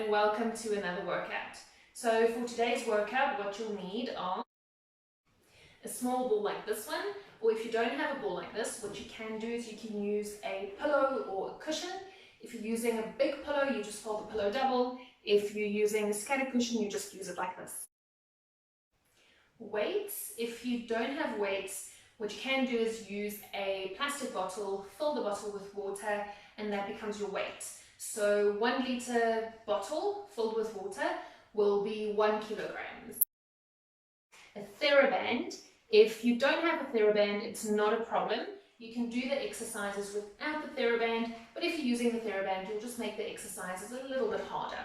and welcome to another workout. So for today's workout, what you'll need are a small ball like this one, or if you don't have a ball like this, what you can do is you can use a pillow or a cushion. If you're using a big pillow, you just fold the pillow double. If you're using a scattered cushion, you just use it like this. Weights, if you don't have weights, what you can do is use a plastic bottle, fill the bottle with water, and that becomes your weight. So 1 litre bottle filled with water will be 1 kilogram. A TheraBand, if you don't have a TheraBand, it's not a problem. You can do the exercises without the TheraBand, but if you're using the TheraBand, you'll just make the exercises a little bit harder.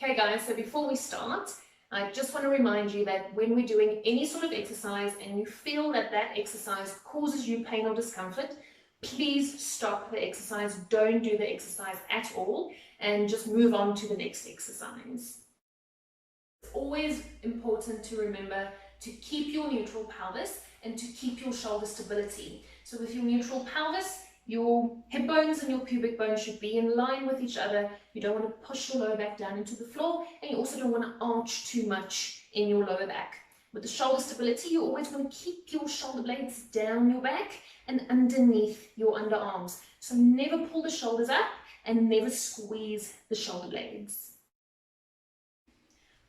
Okay guys, so before we start, I just want to remind you that when we're doing any sort of exercise and you feel that that exercise causes you pain or discomfort, please stop the exercise, don't do the exercise at all, and just move on to the next exercise. It's always important to remember to keep your neutral pelvis and to keep your shoulder stability. So with your neutral pelvis, your hip bones and your pubic bones should be in line with each other. You don't want to push your lower back down into the floor, and you also don't want to arch too much in your lower back. With the shoulder stability, you always want to keep your shoulder blades down your back and underneath your underarms. So never pull the shoulders up and never squeeze the shoulder blades.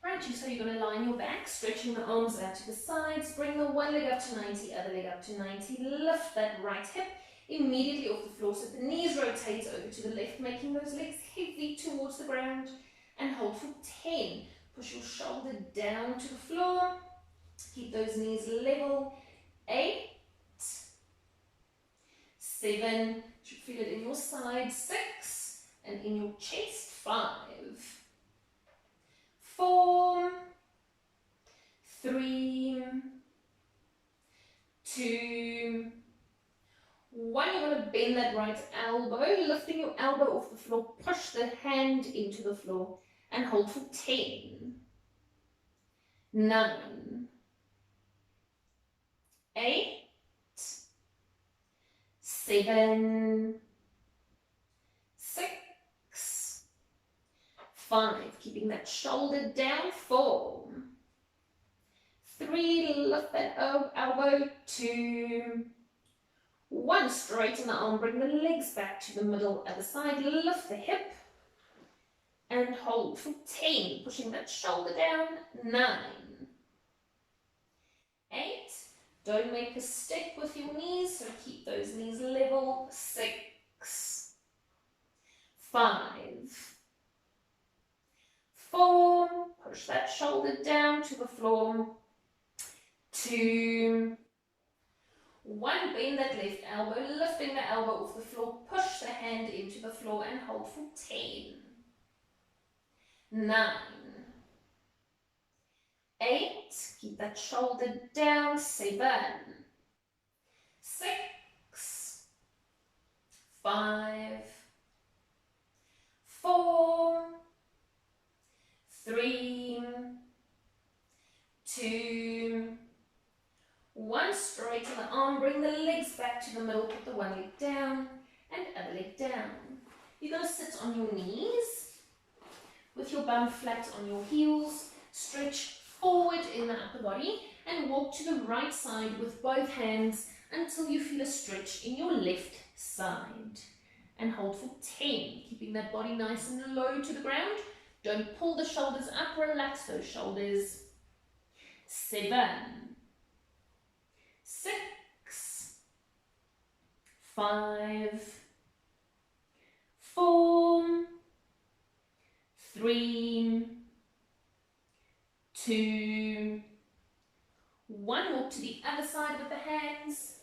Right, so you're going to lie on your back, stretching the arms out to the sides, bring the one leg up to 90, other leg up to 90, lift that right hip immediately off the floor so the knees rotate over to the left, making those legs heavy towards the ground, and hold for 10. Push your shoulder down to the floor, keep those knees level. 8, 7, you should feel it in your side. 6, and in your chest. 5, 4, 3, 2, 1. You're going to bend that right elbow, lifting your elbow off the floor, push the hand into the floor and hold for 10, 9, 8, 7, 6, 5, keeping that shoulder down. 4, 3, lift that elbow. 2, 1, straighten the arm, bring the legs back to the middle, other side, lift the hip and hold for 10, pushing that shoulder down. 9, 8, don't make a stick with your knees, so keep those knees level. 6, 5, 4, push that shoulder down to the floor. 2, 1, bend that left elbow, lifting the elbow off the floor, push the hand into the floor and hold for 10, 9, 8, keep that shoulder down. 7, 6, 5, 4, 3, 2, 1, straighten the arm, bring the legs back to the middle, put the one leg down and other leg down. You're going to sit on your knees with your bum flat on your heels, stretch forward in the upper body and walk to the right side with both hands until you feel a stretch in your left side. And hold for 10, keeping that body nice and low to the ground. Don't pull the shoulders up, relax those shoulders. 7, 6, 5, 4, 3, 2, 1. Walk to the other side with the hands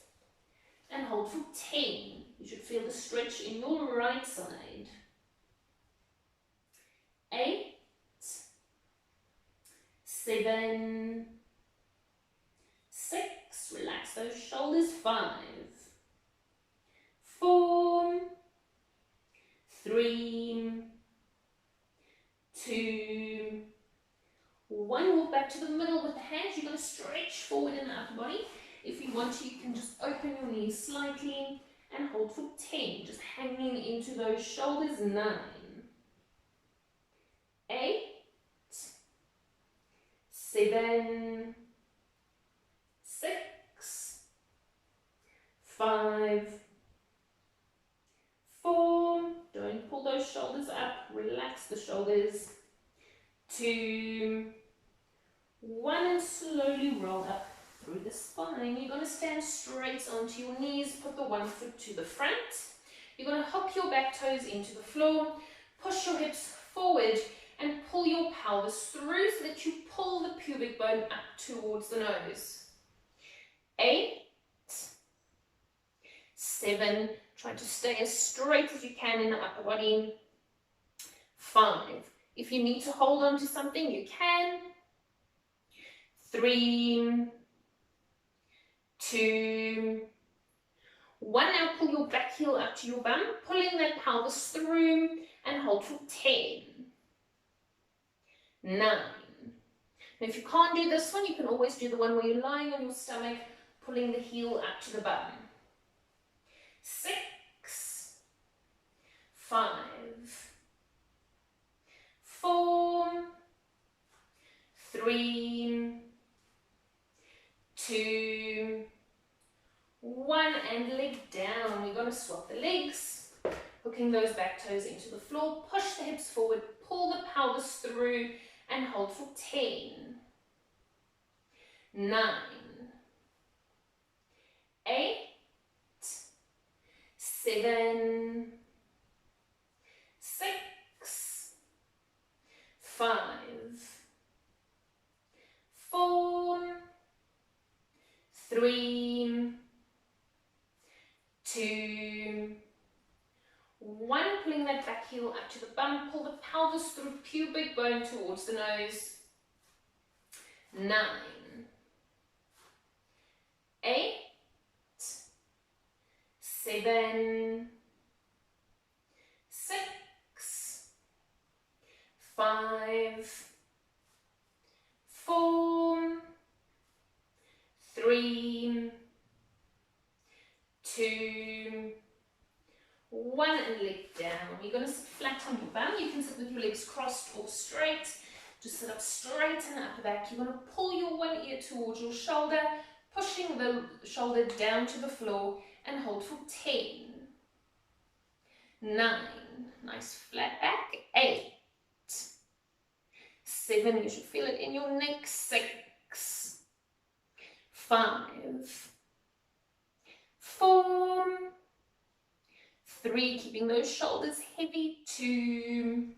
and hold for 10. You should feel the stretch in your right side. 8, 7, 6, relax those shoulders. 5, 4, 3, 2, 1. Walk back to the middle with the hands. You're going to stretch forward in the upper body. If you want to, you can just open your knees slightly and hold for 10, just hanging into those shoulders. 9, 7, 6, 5, 4, don't pull those shoulders up, relax the shoulders, 2, 1, and slowly roll up through the spine. You're going to stand straight onto your knees, put the one foot to the front. You're going to hop your back toes into the floor, push your hips forward and pull your pelvis through so that you pull the pubic bone up towards the nose. 8, 7, try to stay as straight as you can in the upper body. 5, if you need to hold on to something, you can. 3, 2, 1, now pull your back heel up to your bum, pulling that pelvis through and hold for 10. 9. Now if you can't do this one, you can always do the one where you're lying on your stomach, pulling the heel up to the bum. 6, 5, 4, 3, 2, 1, and leg down. We're going to swap the legs, hooking those back toes into the floor, push the hips forward, pull the pelvis through and hold for 10, 9, 8, 7, 6, 5, 4, 3, 2, 1, pulling that back heel up to the bum, pull the pelvis through pubic bone towards the nose. 9, 8, 7, 6, 5, 4, 3, 2, 1, and leg down. You're going to sit flat on your bum. You can sit with your legs crossed or straight. Just sit up straight in the upper back. You're going to pull your one ear towards your shoulder, pushing the shoulder down to the floor, and hold for 10, 9, nice flat back, 8, 7, you should feel it in your neck, 6, 5, 4, 3, keeping those shoulders heavy, 2,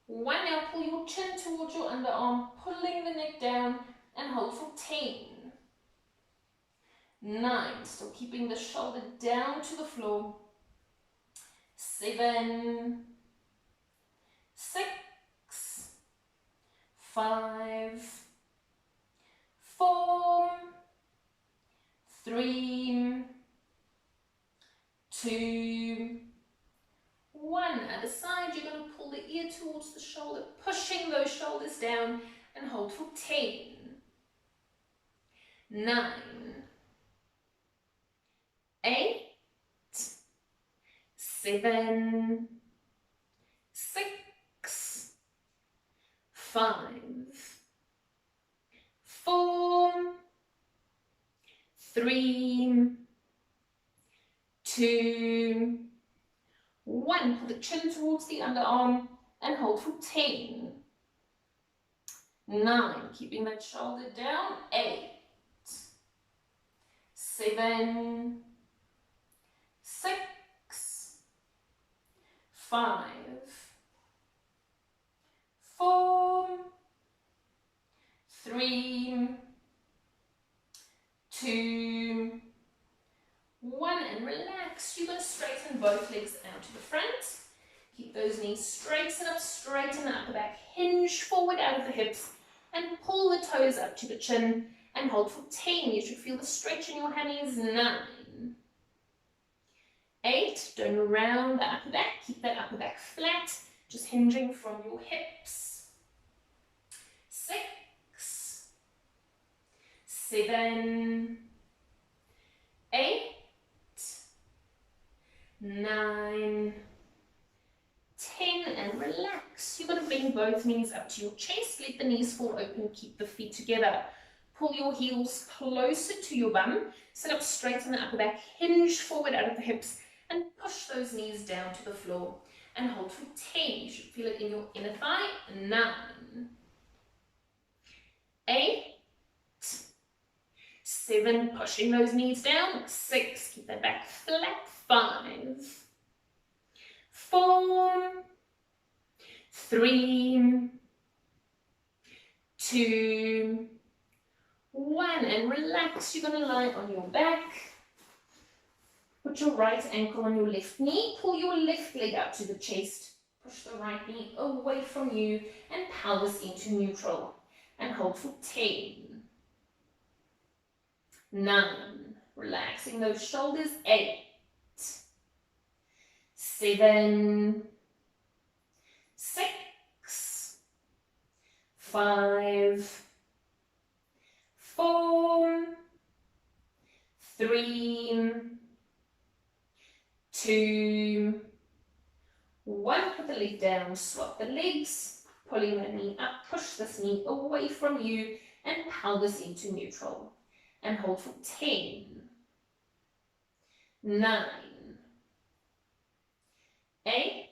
1, now pull your chin towards your underarm, pulling the neck down and hold for 10, 9, still keeping the shoulder down to the floor, 7, 6, 5, 4, 3, 2, 1. Other side, you're going to pull the ear towards the shoulder, pushing those shoulders down and hold for 10, 9, 8, 7, 6, 5, 4, 3, 2, 1. Pull the chin towards the underarm and hold for 10, 9. Keeping that shoulder down, 8, 7, 6, 5, 4, 3, 2, 1, and relax. You're going to straighten both legs out to the front. Keep those knees straight, sit up straight in the upper back, hinge forward out of the hips, and pull the toes up to the chin and hold for 10. You should feel the stretch in your hammies. 9, 8, don't round the upper back, keep that upper back flat, just hinging from your hips. 6, 7, 8, 9, 10, and relax. 6. You're going to bring both knees up to your chest. Let the knees fall open. Keep the feet together. Pull your heels closer to your bum. Sit up straight on the upper back. Hinge forward out of the hips and push those knees down to the floor. And hold for 10. You should feel it in your inner thigh. 9, 8, 7, pushing those knees down. 6, keep that back flat. 5, 4, 3, 2, 1, and relax. You're going to lie on your back. Put your right ankle on your left knee. Pull your left leg out to the chest. Push the right knee away from you and pelvis into neutral. And hold for 10, 9, relaxing those shoulders. 8, 7, 6, 5, 4, 3, 2, 1. Put the leg down, swap the legs, pulling the knee up, push this knee away from you and pelvis into neutral. And hold for 10, 9, 8,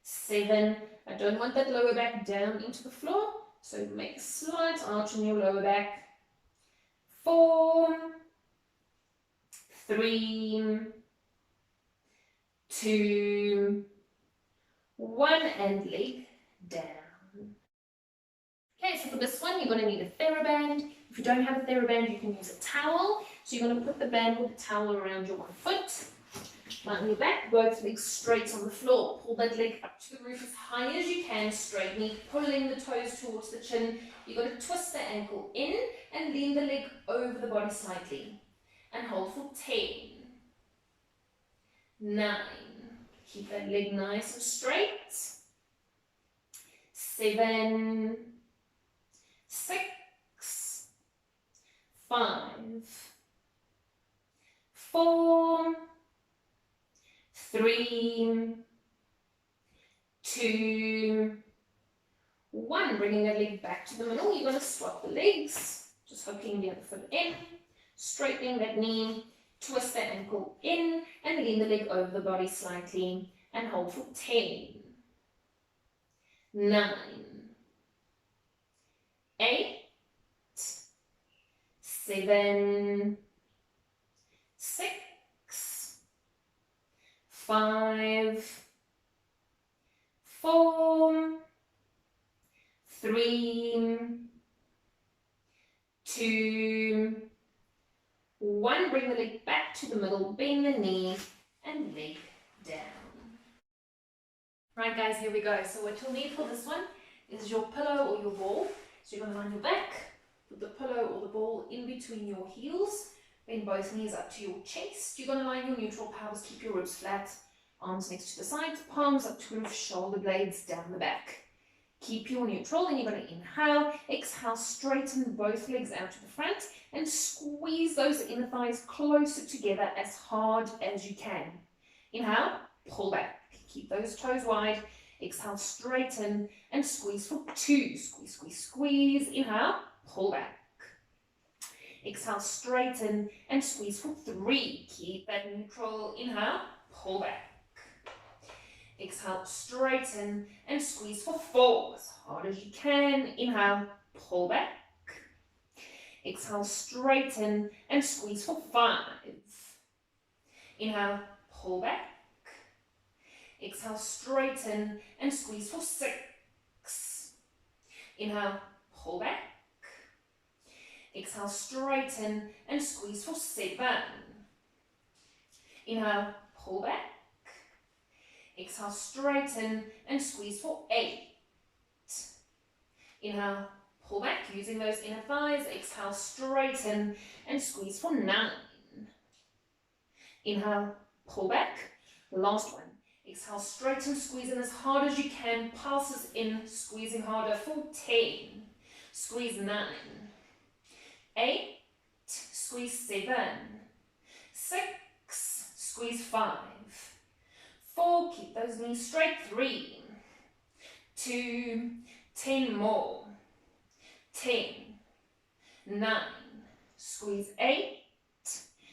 7. I don't want that lower back down into the floor, so make a slight arch in your lower back. 4, 3, 2, 1, and leg down. Okay, so for this one, you're going to need a TheraBand. If you don't have a TheraBand, you can use a towel. So you're going to put the band with the towel around your one foot. Lie on your back, both legs straight on the floor. Pull that leg up to the roof as high as you can, straight knee, pulling the toes towards the chin. You're going to twist the ankle in and lean the leg over the body slightly. And hold for 10, 9. Keep that leg nice and straight. 7, 6, 5, 4, 3, 2, 1. Bringing that leg back to the middle. You're going to swap the legs. Just hooking the other foot in. Straightening that knee. Twist the ankle in and lean the leg over the body slightly. And hold for 10, 9, 8, 7, 6, 5, 4, 3, 2, 1. Bring the leg back to the middle, bend the knee and leg down. Right guys, here we go. So what you'll need for this one is your pillow or your ball. So you're going to lie on your back, put the pillow or the ball in between your heels, bend both knees up to your chest. You're going to lie in your neutral pelvis, keep your ribs flat, arms next to the sides, palms up to the roof, shoulder blades down the back. Keep your neutral, and you're going to inhale, exhale, straighten both legs out to the front and squeeze those inner thighs closer together as hard as you can. Inhale, pull back, keep those toes wide, exhale, straighten and squeeze for 2, squeeze, squeeze, squeeze, inhale, pull back. Exhale, straighten and squeeze for 3, keep that neutral, inhale, pull back. Exhale, straighten and squeeze for 4, as hard as you can. Inhale, pull back. Exhale, straighten and squeeze for 5. Inhale, pull back. Exhale, straighten and squeeze for 6. Inhale, pull back. Exhale, straighten and squeeze for 7. Inhale, pull back. Exhale, straighten and squeeze for 8. Inhale, pull back using those inner thighs. Exhale, straighten and squeeze for 9. Inhale, pull back. Last one. Exhale, straighten, squeeze in as hard as you can. Pulses in, squeezing harder for 10. Squeeze 9. 8. Squeeze 7. 6. Squeeze 5. 4, keep those knees straight, 3, 2, 10 more, 10, 9, squeeze 8,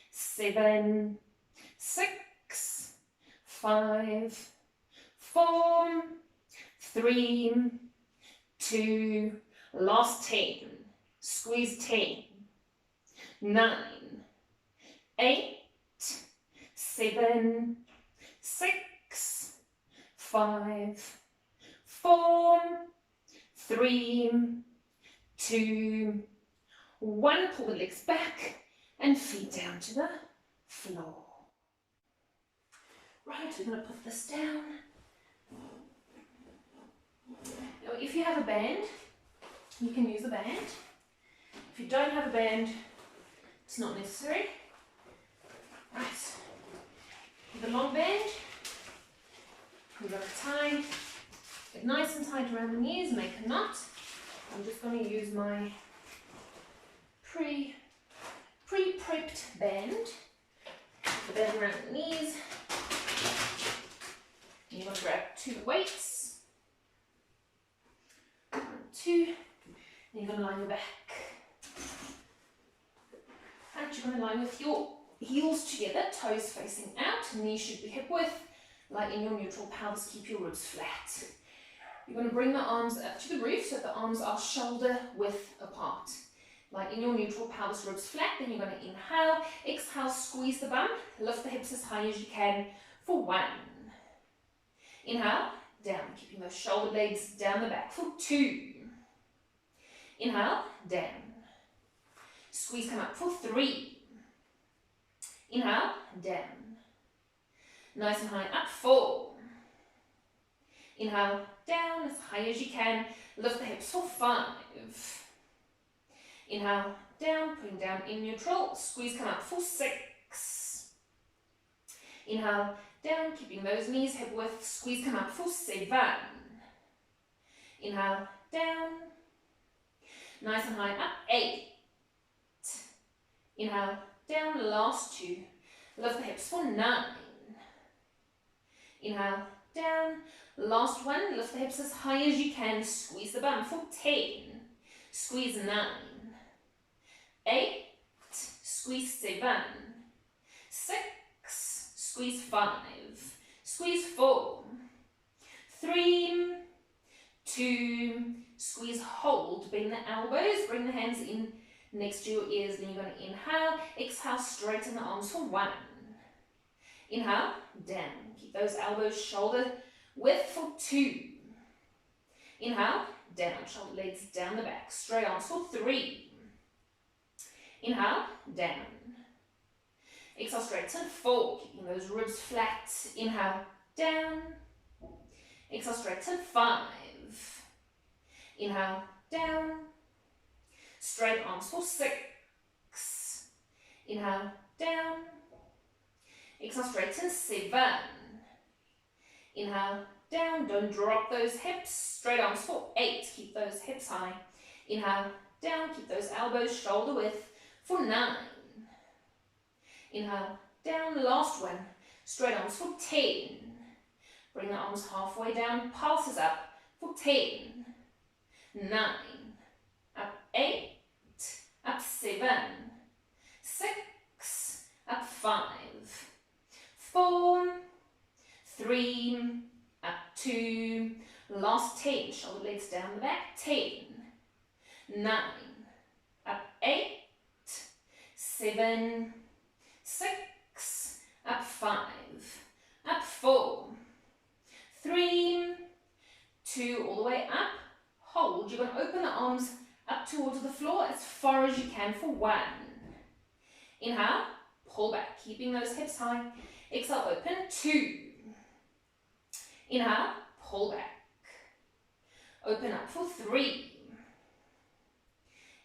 7, 6, 5, 4, 3, 2, last 10, squeeze 10, 9, 8, 7, 6, 5, 4, 3, 2, 1. Pull the legs back and feet down to the floor. Right, we're going to put this down. Now, if you have a band, you can use a band. If you don't have a band, it's not necessary. Right, with a long band, we're going to tie it nice and tight around the knees, make a knot. I'm just going to use my pre-prepped band. The band around the knees. And you're going to grab 2 weights. 1, 2. And you're going to line your back. And you're going to line with your heels together, toes facing out, knees should be hip width. Like in your neutral pelvis, keep your ribs flat. You're going to bring the arms up to the roof so the arms are shoulder width apart. Like in your neutral pelvis, ribs flat. Then you're going to inhale, exhale, squeeze the bum, lift the hips as high as you can for 1. Inhale, down, keeping those shoulder blades down the back for 2. Inhale, down. Squeeze, come up for 3. Inhale, down. Nice and high, up, 4. Inhale, down as high as you can. Lift the hips for 5. Inhale, down, putting down in neutral. Squeeze, come up for 6. Inhale, down, keeping those knees hip width. Squeeze, come up for 7. Inhale, down. Nice and high, up, 8. Inhale, down, last 2. Lift the hips for 9. Inhale, down. Last 1, lift the hips as high as you can. Squeeze the bum for 10. Squeeze 9. 8. Squeeze 7. 6. Squeeze 5. Squeeze 4. 3. 2. Squeeze, hold. Bend the elbows. Bring the hands in next to your ears. Then you're going to inhale. Exhale, straighten the arms for 1. Inhale, down. Keep those elbows shoulder width for 2. Inhale, down. Shoulder blades down the back. Straight arms for 3. Inhale, down. Exhale, straighten 4. Keeping those ribs flat. Inhale, down. Exhale, straighten 5. Inhale, down. Straight arms for 6. Inhale, down. Exhale, straighten 7. Inhale, down. Don't drop those hips. Straight arms for 8. Keep those hips high. Inhale, down. Keep those elbows shoulder width for 9. Inhale, down. Last 1. Straight arms for 10. Bring the arms halfway down. Pulses up for 10. 9. Up 8. Up 7. 6. Up 5. 4. 3. Up 2. Last 10. Shoulder blades down the back. 10. 9. Up 8. 7. 6. Up 5. Up 4. 3. 2. All the way up. Hold. You're going to open the arms up towards the floor as far as you can for 1. Inhale, pull back, keeping those hips high. Exhale, open, 2. Inhale, pull back. Open up for 3.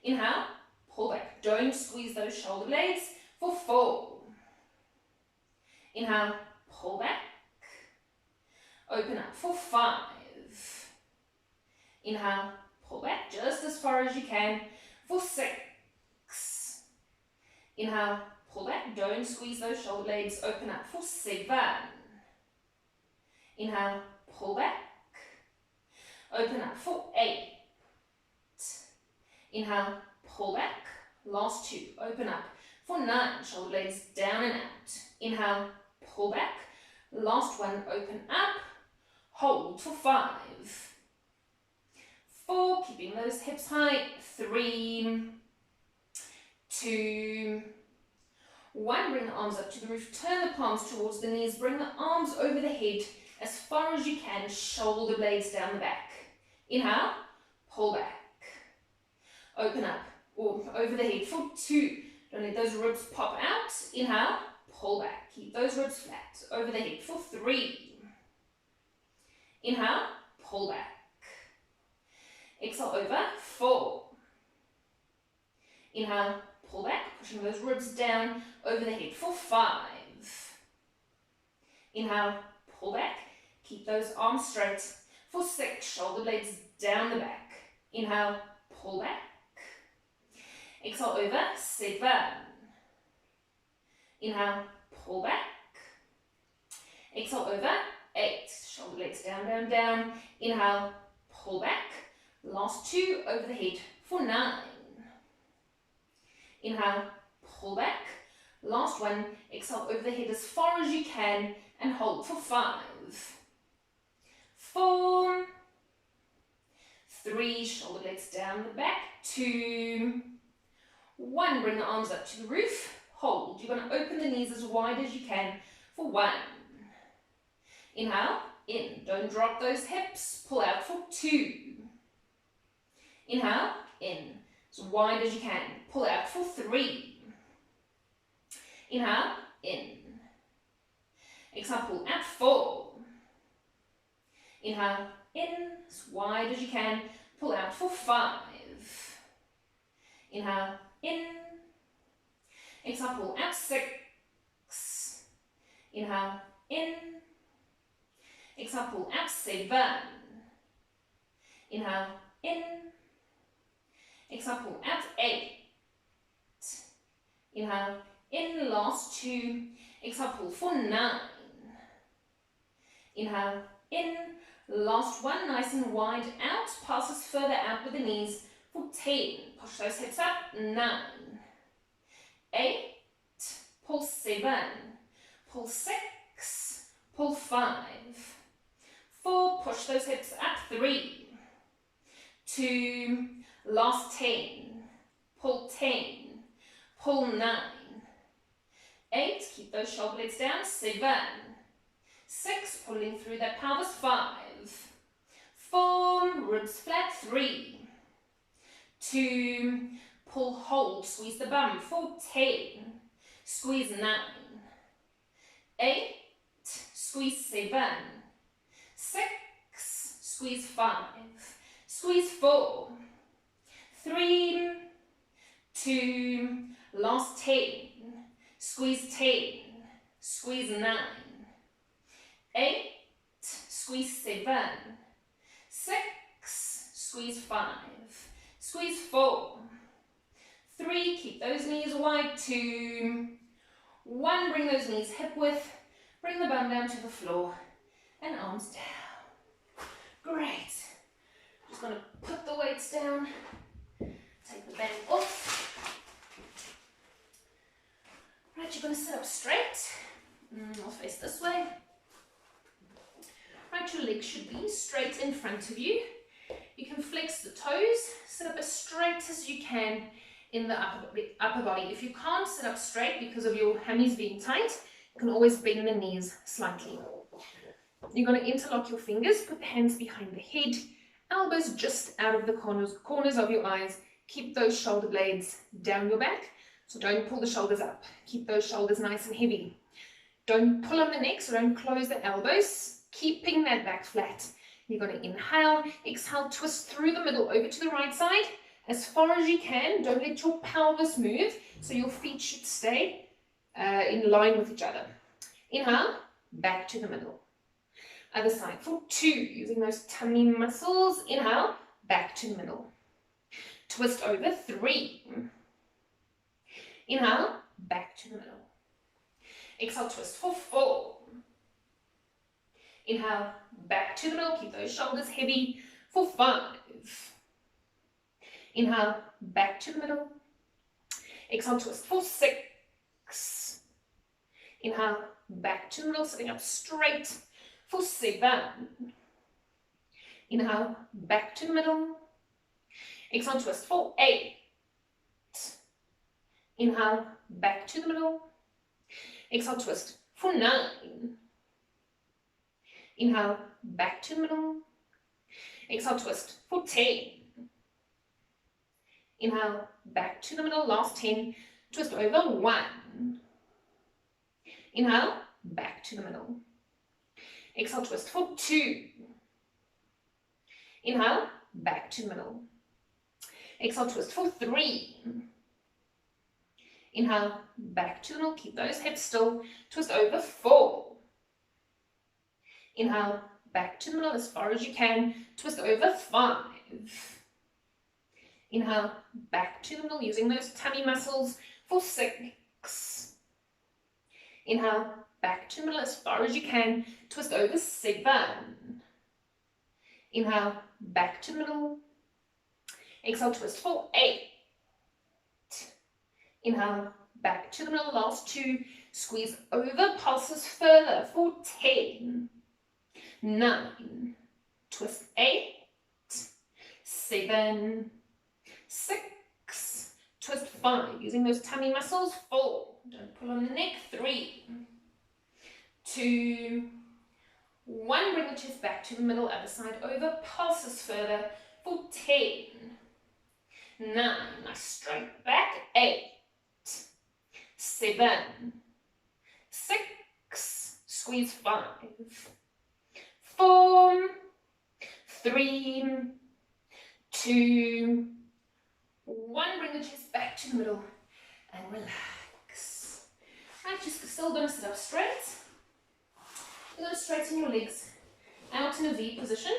Inhale, pull back. Don't squeeze those shoulder blades for 4. Inhale, pull back. Open up for 5. Inhale, pull back just as far as you can for 6. Inhale, pull back. Don't squeeze those shoulder blades. Open up for 7. Inhale, pull back. Open up for 8. Inhale, pull back. Last 2. Open up for 9. Shoulder blades down and out. Inhale, pull back. Last 1. Open up. Hold for 5. 4. Keeping those hips high. 3, 2, 1. Bring the arms up to the roof. Turn the palms towards the knees. Bring the arms over the head as far as you can. Shoulder blades down the back. Inhale, pull back. Open up or over the head for 2. Don't let those ribs pop out. Inhale, pull back. Keep those ribs flat. Over the head for 3. Inhale, pull back. Exhale over, 4. Inhale, pull back, pushing those ribs down over the head for 5. Inhale, pull back. Keep those arms straight for 6. Shoulder blades down the back. Inhale, pull back. Exhale over, 7. Inhale, pull back. Exhale over, 8. Shoulder blades down, down, down. Inhale, pull back. Last 2 over the head for 9. Inhale, pull back. Last 1, exhale over the head as far as you can and hold for 5. 4, 3, shoulder blades down the back. 2, 1, bring the arms up to the roof. Hold. You're going to open the knees as wide as you can for 1. Inhale, in. Don't drop those hips. Pull out for 2. Inhale, in. As wide as you can. Pull out for 3. Inhale, in. Exhale, pull out 4. Inhale, in. As wide as you can. Pull out for 5. Inhale, in. Exhale, pull out 6. Inhale, in. Exhale, pull out 7. Inhale, in. Exhale, pull out 8. Inhale, in. Last 2. Exhale, pull for 9. Inhale, in. Last 1. Nice and wide out. Passes further out with the knees for 10. Push those hips up. 9. 8. Pull 7. Pull 6. Pull 5. 4. Push those hips up. 3. 2. Last 10. Pull 10. Pull 9. 8. Keep those shoulder blades down. 7. 6. Pulling through that pelvis. 5. 4. Ribs flat. 3. 2. Pull, hold. Squeeze the bum. For 10. Squeeze 9. 8. Squeeze 7. 6. Squeeze 5. Squeeze 4. 3, 2, last 10, squeeze 10, squeeze 9, 8, squeeze 7, 6, squeeze 5, squeeze 4, 3, keep those knees wide, 2, 1, bring those knees hip width, bring the bum down to the floor, and arms down. Great. Just going to put the weights down. Take the band off. Right, you're going to sit up straight. I'll face this way. Right, your legs should be straight in front of you. You can flex the toes. Sit up as straight as you can in the upper body. If you can't sit up straight because of your hammies being tight, you can always bend the knees slightly. You're going to interlock your fingers. Put the hands behind the head. Elbows just out of the corners of your eyes. Keep those shoulder blades down your back, so don't pull the shoulders up. Keep those shoulders nice and heavy. Don't pull on the neck, so don't close the elbows, keeping that back flat. You're going to inhale, exhale, twist through the middle over to the right side as far as you can. Don't let your pelvis move, so your feet should stay in line with each other. Inhale, back to the middle. Other side for 2, using those tummy muscles. Inhale, back to the middle. Twist over 3. Inhale, back to the middle. Exhale, twist for 4. Inhale, back to the middle. Keep those shoulders heavy for 5. Inhale, back to the middle. Exhale, twist for 6. Inhale, back to the middle, sitting up straight for 7. Inhale, back to the middle. Exhale, twist for 8. Inhale, back to the middle. Exhale, twist for 9. Inhale, back to the middle. Exhale, twist for 10. Inhale, back to the middle, last 10. Twist over 1. Inhale, back to the middle. Exhale, twist for 2. Inhale, back to the middle. Exhale, twist for 3. Inhale, back to the middle. Keep those hips still. Twist over 4. Inhale, back to the middle as far as you can. Twist over 5. Inhale, back to the middle using those tummy muscles for 6. Inhale, back to the middle as far as you can. Twist over 7. Inhale, back to the middle. Exhale, twist for 8. Inhale, back to the middle, last 2. Squeeze over, pulses further for 10. 9. Twist 8. 7. 6. Twist 5. Using those tummy muscles. 4. Don't pull on the neck. 3. 2. 1. Bring the chest back to the middle, other side over, pulses further for 10. 9. Nice straight back. 8. 7. 6. Squeeze 5. 4. 3. 2. 1. Bring the chest back to the middle and relax. Right, just still going to sit up straight. You're going to straighten your legs out in a V position.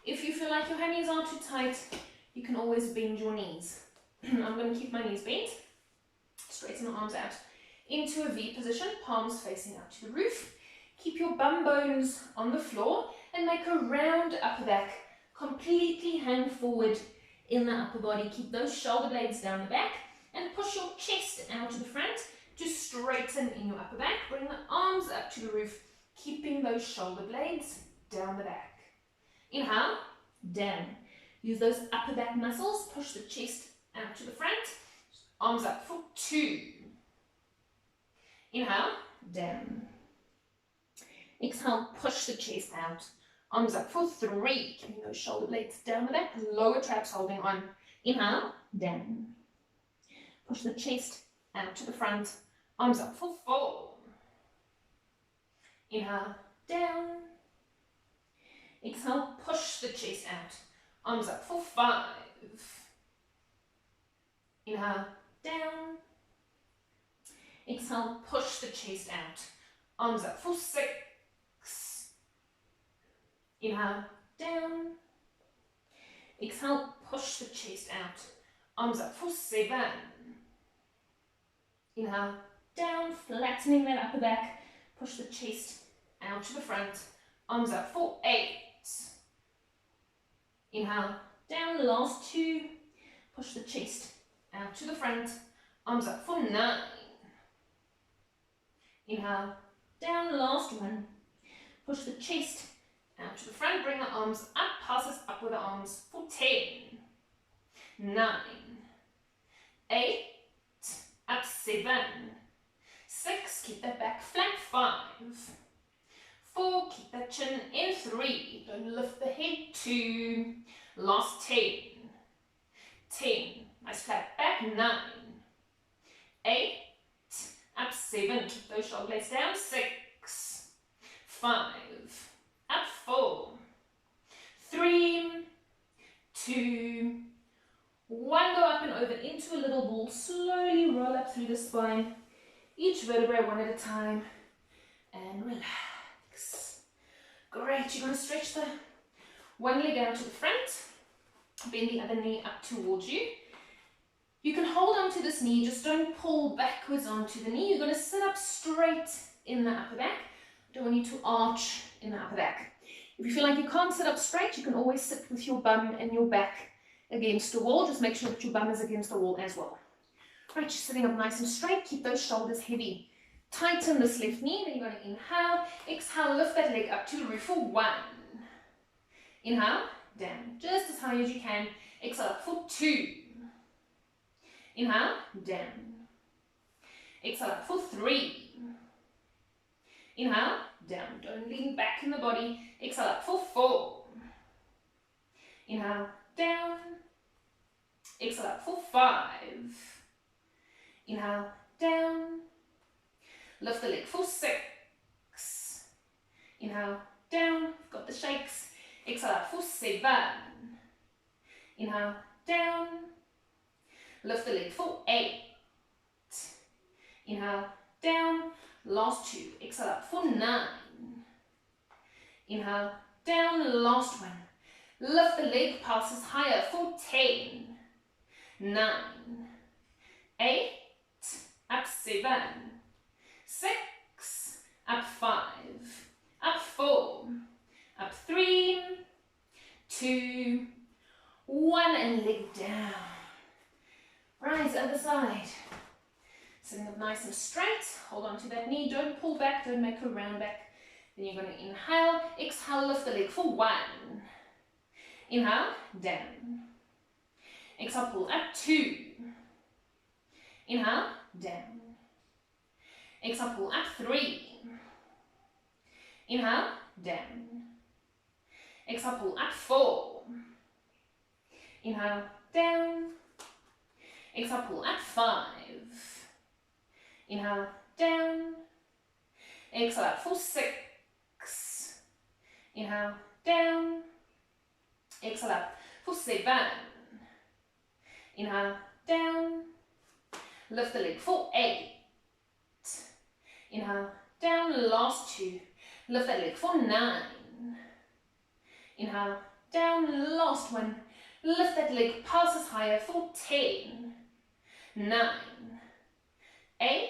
If you feel like your hammies are too tight, you can always bend your knees. I'm going to keep my knees bent. Straighten the arms out into a V position, palms facing up to the roof. Keep your bum bones on the floor and make a round upper back. Completely hang forward in the upper body. Keep those shoulder blades down the back and push your chest out to the front to straighten in your upper back. Bring the arms up to the roof, keeping those shoulder blades down the back. Inhale, down. Use those upper back muscles. Push the chest out to the front. Arms up for 2. Inhale, down. Exhale, push the chest out. Arms up for 3. Keeping those shoulder blades down the back. Lower traps holding on. Inhale, down. Push the chest out to the front. Arms up for 4. Inhale, down. Exhale, push the chest out. Arms up for 5. Inhale, down. Exhale, push the chest out. Arms up for 6. Inhale, down. Exhale, push the chest out. Arms up for 7. Inhale, down, flattening that upper back. Push the chest out to the front. Arms up for 8. Inhale, down, last 2. Push the chest out to the front. Arms up for 9. Inhale, down, last 1. Push the chest out to the front. Bring the arms up, passes up with the arms for 10. 9. 8. Up 7. 6. Keep that back flat. 5. 4. Keep that chin in. 3. Don't lift the head. 2. Last 10. 10. Nice flat back. 9. 8. Up 7. Keep those shoulder blades down. 6. 5. Up 4. 3. 2. 1. Go up and over into a little ball. Slowly roll up through the spine. Each vertebrae one at a time. And relax. Great. You're going to stretch the one leg out to the front. Bend the other knee up towards you. You can hold onto this knee. Just don't pull backwards onto the knee. You're going to sit up straight in the upper back. Don't want you to arch in the upper back. If you feel like you can't sit up straight, you can always sit with your bum and your back against the wall. Just make sure that your bum is against the wall as well. Right, you're sitting up nice and straight. Keep those shoulders heavy. Tighten this left knee. Then you're going to inhale. Exhale, lift that leg up to the roof for 1. Inhale, down. Just as high as you can. Exhale up for 2. Inhale, down. Exhale up for 3. Inhale, down. Don't lean back in the body. Exhale up for 4. Inhale, down. Exhale up for 5. Inhale, down. Lift the leg for 6. Inhale, down. Got the shakes. Exhale up for 7. Inhale, down. Lift the leg for 8. Inhale, down. Last 2. Exhale up for 9. Inhale, down. Last 1. Lift the leg, pulses higher for 10. 9. 8. Up 7. 6. Up 5. Up 4. Up 3. 2. 1. And leg down. Rise, other side. Sitting up nice and straight. Hold on to that knee. Don't pull back. Don't make a round back. Then you're going to inhale. Exhale, lift the leg for 1. Inhale, down. Exhale, pull up 2. Inhale, down. Exhale, pull up 3. Inhale, down. Exhale, pull up 4. Inhale, down. Exhale, pull up 5. Inhale, down. Exhale, up for 6. Inhale, down. Exhale, up for 7. Inhale, down. Lift the leg for 8. Inhale, down. Last 2. Lift that leg for 9. Inhale, down. Last 1. Lift that leg, pulses higher for 10. 9. 8.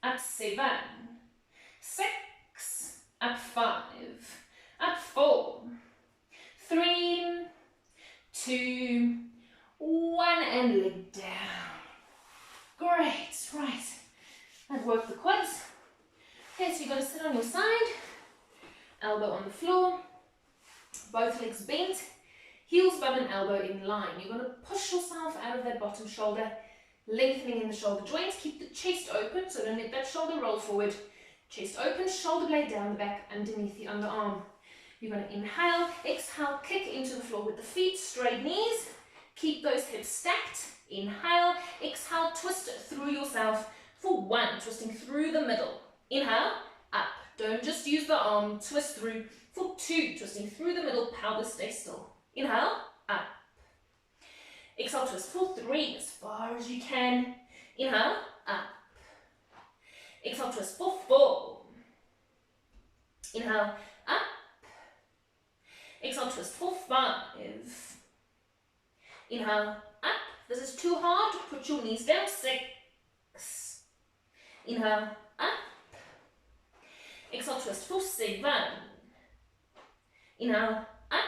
Up 7. 6. Up 5. Up 4. 3. 2. 1. And leg down. Great. Right. I've worked the quads. Okay, so you're going to sit on your side. Elbow on the floor. Both legs bent. Heels, bum and elbow in line. You're going to push yourself out of that bottom shoulder, lengthening in the shoulder joints. Keep the chest open, so don't let that shoulder roll forward. Chest open, shoulder blade down the back, underneath the underarm. You're going to inhale, exhale, kick into the floor with the feet, straight knees. Keep those hips stacked. Inhale, exhale, twist through yourself for 1, twisting through the middle. Inhale, up. Don't just use the arm, twist through for 2, twisting through the middle, pelvis stay still. Inhale, up. Exhale, twist for 3, as far as you can. Inhale, up. Exhale, twist for 4. Inhale, up. Exhale, twist for 5. Inhale, up. If this is too hard, put your knees down. 6. Inhale, up. Exhale, twist for 7. Inhale, up.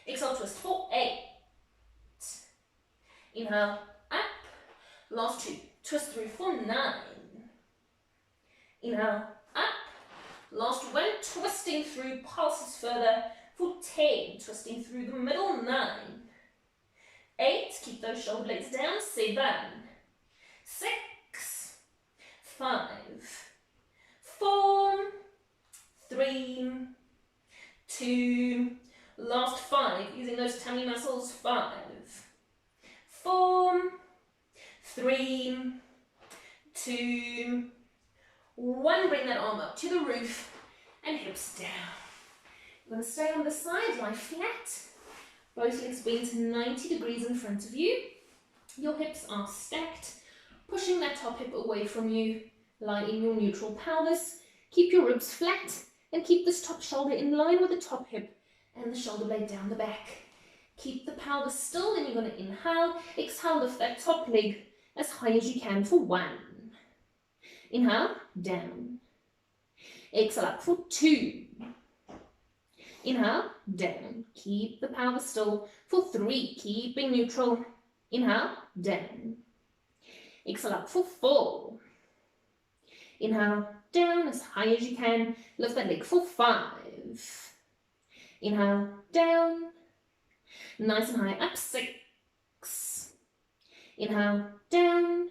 Exhale, twist for 8. Inhale, up. Last 2. Twist through for 9. Inhale, up. Last 1. Twisting through, pulses further for 10. Twisting through the middle. 9. 8. Keep those shoulder blades down. 7. 6. 5. 4. 3. 2. Last 5, using those tummy muscles. 5. 4. 3. 2. 1. Bring that arm up to the roof and hips down. You're going to stay on the side, lie flat. Both legs bent 90 degrees in front of you. Your hips are stacked, pushing that top hip away from you. Lie in your neutral pelvis. Keep your ribs flat and keep this top shoulder in line with the top hip and the shoulder blade down the back. Keep the pelvis still, then you're going to inhale, exhale, lift that top leg as high as you can for 1. Inhale, down. Exhale up for 2. Inhale, down. Keep the pelvis still for 3. Keeping neutral. Inhale, down. Exhale up for 4. Inhale, down as high as you can. Lift that leg for 5. Inhale, down. Nice and high, up 6. Inhale, down.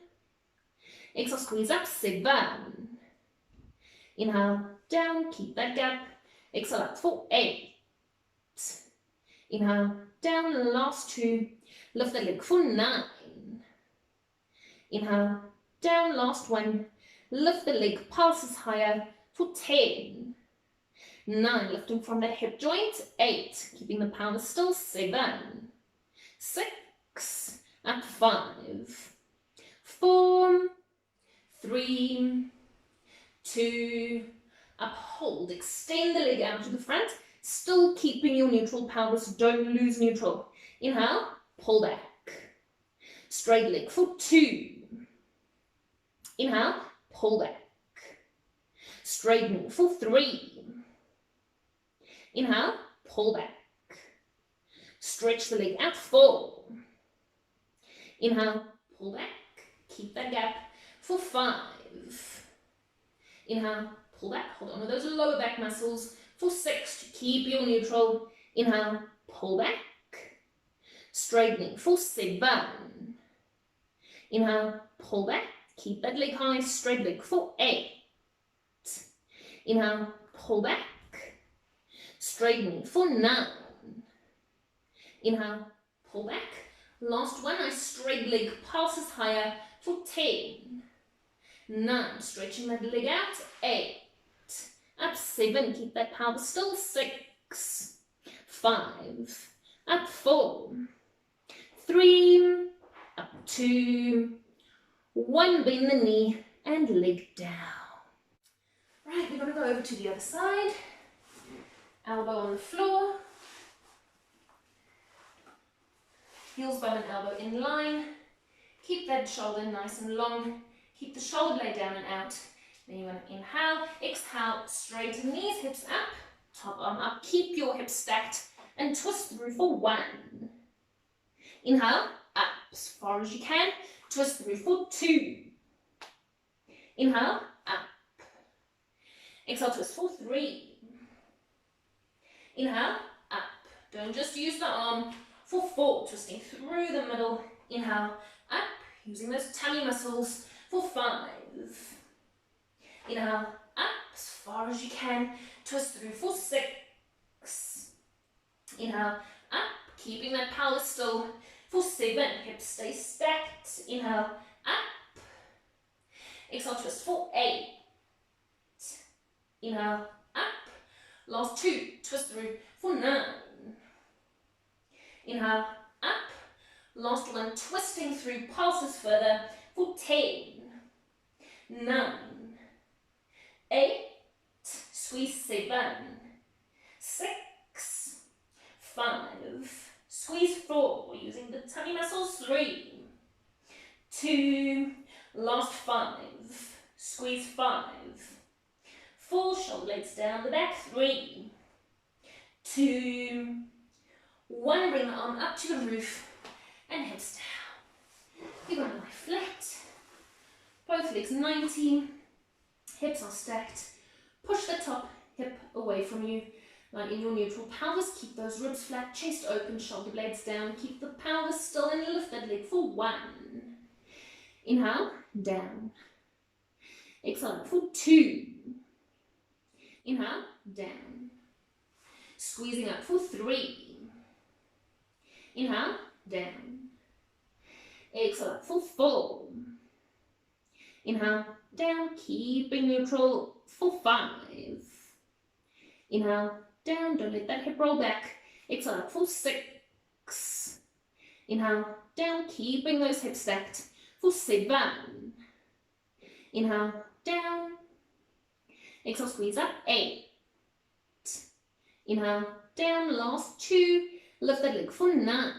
Exhale, squeeze up 7. Inhale, down, keep that gap. Exhale up for 8. Inhale, down, last 2. Lift the leg for 9. Inhale, down, last 1. Lift the leg, pulses higher for 10. 9, lifting from that hip joint. 8, keeping the pelvis still. 7. 6, up 5. 4, 3, 2, up, hold. Extend the leg out to the front, still keeping your neutral pelvis. Don't lose neutral. Inhale, pull back. Straight leg for 2. Inhale, pull back. Straighten for 3. Inhale, pull back. Stretch the leg out, 4. Inhale, pull back. Keep that gap for 5. Inhale, pull back. Hold on to those lower back muscles for 6 to keep your neutral. Inhale, pull back. Straightening for 7. Inhale, pull back. Keep that leg high. Straight leg for 8. Inhale, pull back. Straightening for 9. Inhale, pull back. Last one, nice straight leg, pulses higher for 10. 9, stretching that leg out. 8. Up 7, keep that pelvis still. 6. 5. Up 4. 3. Up 2. 1, bend the knee and leg down. Right, we're going to go over to the other side. Elbow on the floor. Heels, bum and elbow in line. Keep that shoulder nice and long. Keep the shoulder blade down and out. Then you want to inhale, exhale, straighten knees, hips up, top arm up. Keep your hips stacked and twist through for 1. Inhale, up as far as you can. Twist through for 2. Inhale, up. Exhale, twist for 3. Inhale, up. Don't just use the arm. For 4, twisting through the middle. Inhale, up, using those tummy muscles. For 5. Inhale, up as far as you can. Twist through for 6. Inhale, up, keeping that pelvis still. For 7, hips stay stacked. Inhale, up. Exhale, twist for 8. Inhale, up. Last 2, twist through for 9. Inhale, up. Last one, twisting through, pulses further for 10. 9. 8. Squeeze 7. 6. 5. Squeeze 4, using the tummy muscles. 3. 2. Last 5. Squeeze 5. 4, shoulder blades down the back. 3. 2. 1, bring the arm up to the roof and hips down. You're going to lie flat. Both legs 90. Hips are stacked. Push the top hip away from you. Lie in your neutral pelvis. Keep those ribs flat, chest open, shoulder blades down. Keep the pelvis still and lift that leg for 1. Inhale, down. Exhale for 2. Inhale, down. Squeezing up for 3. Inhale, down. Exhale up for 4. Inhale, down, keeping neutral for 5. Inhale, down, don't let that hip roll back. Exhale up for 6. Inhale, down, keeping those hips stacked for 7. Inhale, down. Exhale, squeeze up, 8. Inhale, down, last 2. Lift that leg for 9.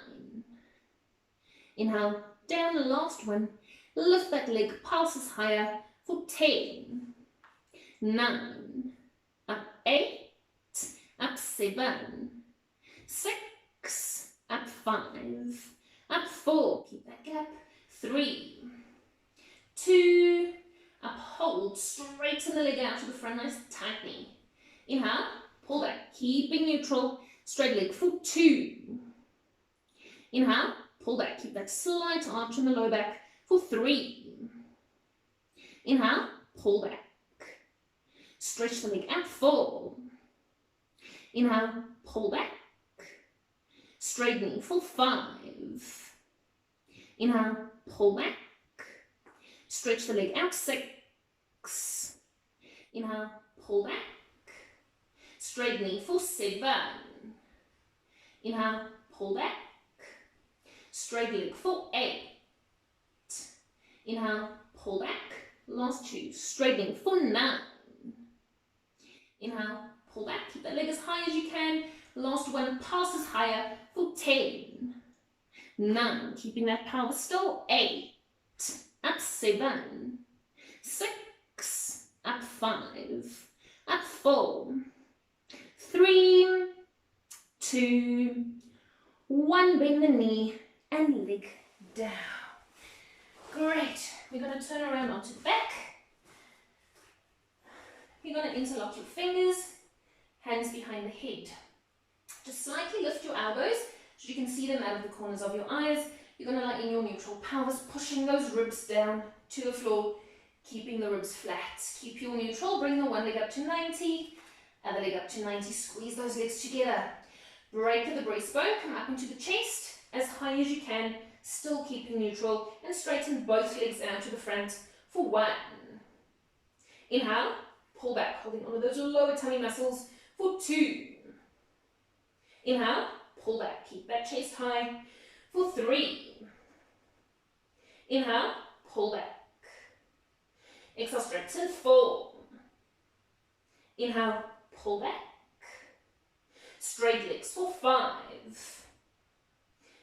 Inhale, down, last 1. Lift that leg, pulses higher for 10. 9. 8, up 7, 6, up 5, up 4, keep that gap, 3, 2, up, hold, straighten the leg out to the front, nice tight knee. Inhale, pull back, keeping neutral, straight leg for 2. Inhale, pull back, keep that slight arch in the low back for 3. Inhale, pull back. Stretch the leg out, 4. Inhale, pull back. Straightening for 5. Inhale, pull back. Stretch the leg out, 6. Inhale, pull back. Straightening for 7. Inhale, pull back. Straight leg for 8. Inhale, pull back. Last 2. Straightening for 9. Inhale, pull back. Keep that leg as high as you can. Last 1, passes higher for 10. 9. Keeping that power still. 8. Up 7. 6. Up 5. Up 4. 3. 2. 1. Bend the knee and leg down. Great. We're going to turn around onto the back. You're going to interlock your fingers, hands behind the head. Just slightly lift your elbows so you can see them out of the corners of your eyes. You're going to lie in your neutral pelvis, pushing those ribs down to the floor, keeping the ribs flat. Keep your neutral, bring the one leg up to 90, other leg up to 90, squeeze those legs together. Break at the breastbone, come up into the chest as high as you can, still keeping neutral, and straighten both legs out to the front for 1. Inhale, pull back, holding on to those lower tummy muscles for 2. Inhale, pull back, keep that chest high for 3. Inhale, pull back. Exhale, straighten 4. Inhale, pull back. Straight legs for 5.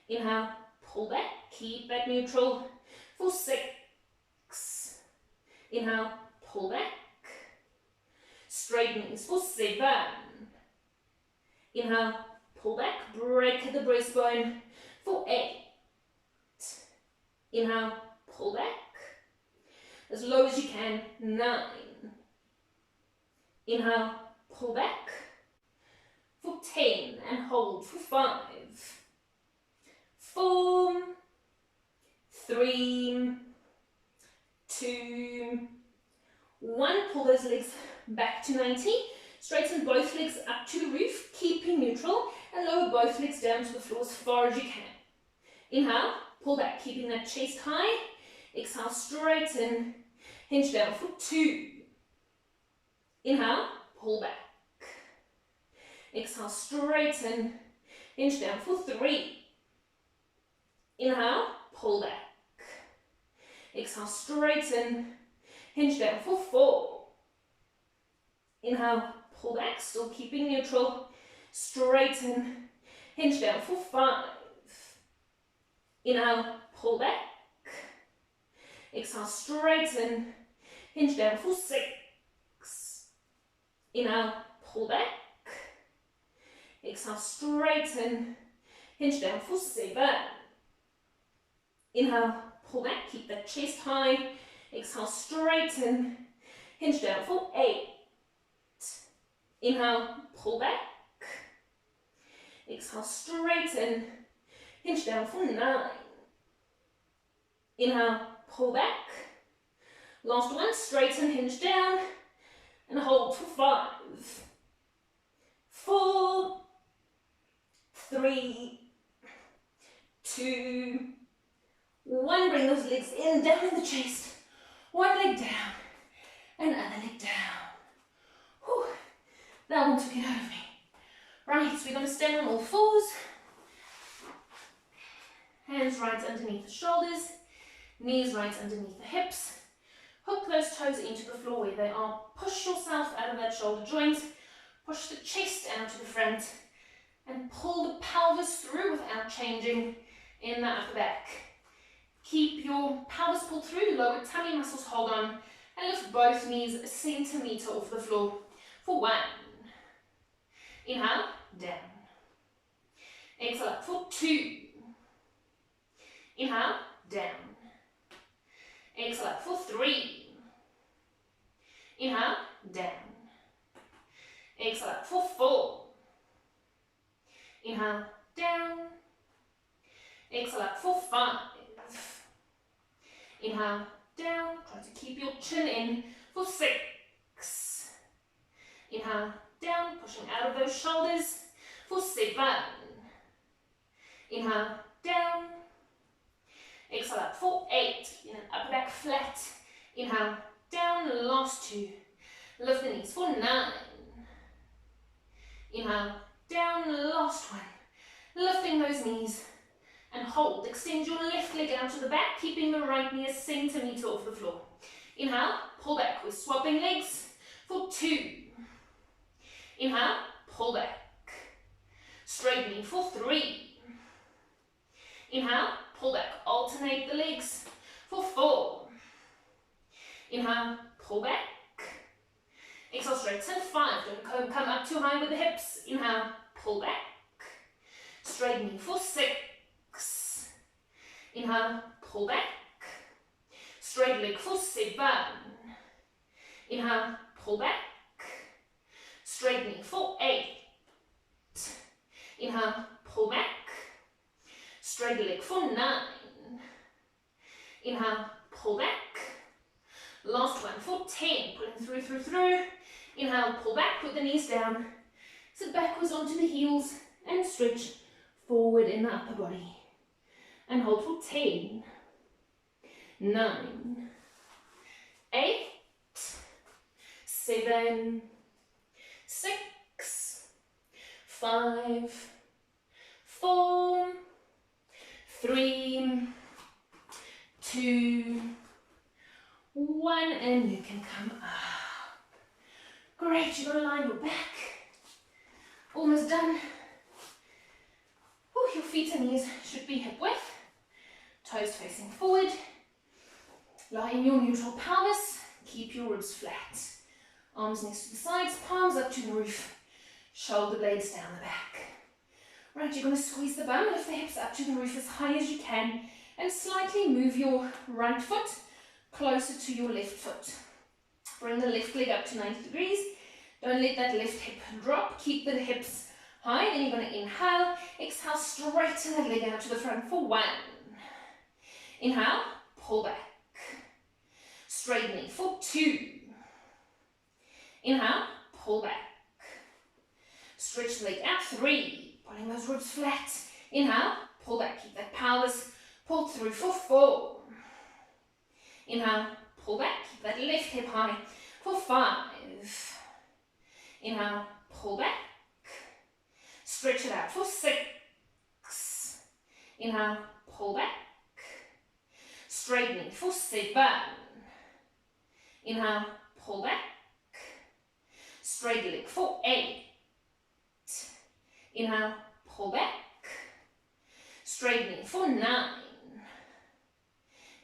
Inhale, pull back, keep that neutral for 6. Inhale, pull back. Straight knees for 7. Inhale, pull back, break at the breastbone for 8. Inhale, pull back. As low as you can, 9. Inhale, pull back for 10 and hold for 5. 4, 3, 2, 1. Pull those legs back to 90. Straighten both legs up to the roof, keeping neutral, and lower both legs down to the floor as far as you can. Inhale, pull back, keeping that chest high. Exhale, straighten, hinge down for 2. Inhale, pull back. Exhale, straighten, hinge down for 3. Inhale, pull back. Exhale, straighten, hinge down for 4. Inhale, pull back, still keeping neutral. Straighten, hinge down for 5. Inhale, pull back. Exhale, straighten, hinge down for 6. Inhale, pull back. Exhale, straighten, hinge down for 7. Inhale, pull back, keep that chest high. Exhale, straighten, hinge down for 8. Inhale, pull back. Exhale, straighten, hinge down for 9. Inhale, pull back. Last one, straighten, hinge down, and hold for 5. 4, 3, 2, 1. Bring those legs in, down in the chest. One leg down, and other leg down. Whew. That one took it out of me. Right, so we're going to stand on all fours. Hands right underneath the shoulders, knees right underneath the hips. Hook those toes into the floor where they are. Push yourself out of that shoulder joint. Push the chest out to the front and pull the pelvis through without changing in the upper back. Keep your pelvis pulled through, lower tummy muscles hold on, and lift both knees a centimetre off the floor for 1. Inhale, down. Exhale up for 2. Inhale, down. Exhale up for 3. Inhale, down. Exhale up for 4. Inhale, down. Exhale up for 5. Inhale, down. Try to keep your chin in for 6. Inhale, down, pushing out of those shoulders for 7. Inhale, down. Exhale up for 8. In an upper back flat. Inhale, down, last 2. Lift the knees for 9. Inhale, down, last 1. Lifting those knees and hold. Extend your left leg out to the back, keeping the right knee a centimetre off the floor. Inhale, pull back. We're swapping legs for 2. Inhale, pull back. Straight knee for 3. Inhale, pull back. Alternate the legs for 4. Inhale, pull back. Exhale, straighten 5. Don't come up too high with the hips. Inhale, pull back. Straight knee for 6. Inhale, pull back. Straight leg for 7. Inhale, pull back. Straight knee for 8. Inhale, pull back. Straight leg for 9. Inhale, pull back. Last one for 10. Pulling through. Inhale, pull back, put the knees down. Sit backwards onto the heels and stretch forward in the upper body. And hold for 10, 9, 8, 7, 6, 5, 4, 3, 2, 1, and you can come up. Great, you're going to line your back. Almost done. Your feet and knees should be hip width. Toes facing forward. Lie in your neutral pelvis. Keep your ribs flat. Arms next to the sides, palms up to the roof. Shoulder blades down the back. Right, you're going to squeeze the bum, lift the hips up to the roof as high as you can, and slightly move your right foot closer to your left foot. Bring the left leg up to 90 degrees. Don't let that left hip drop. Keep the hips high. Then you're going to inhale. Exhale, straighten that leg out to the front for 1. Inhale, pull back. Straight knee for 2. Inhale, pull back. Stretch the leg out, 3. Pulling those ribs flat. Inhale, pull back. Keep that pelvis pulled through for 4. Inhale, pull back. Keep that left hip high for 5. Inhale, pull back. Stretch it out for 6. Inhale, pull back. Straight knee for 7. Inhale, pull back. Straight leg for 8. Inhale, pull back. Straight knee for 9.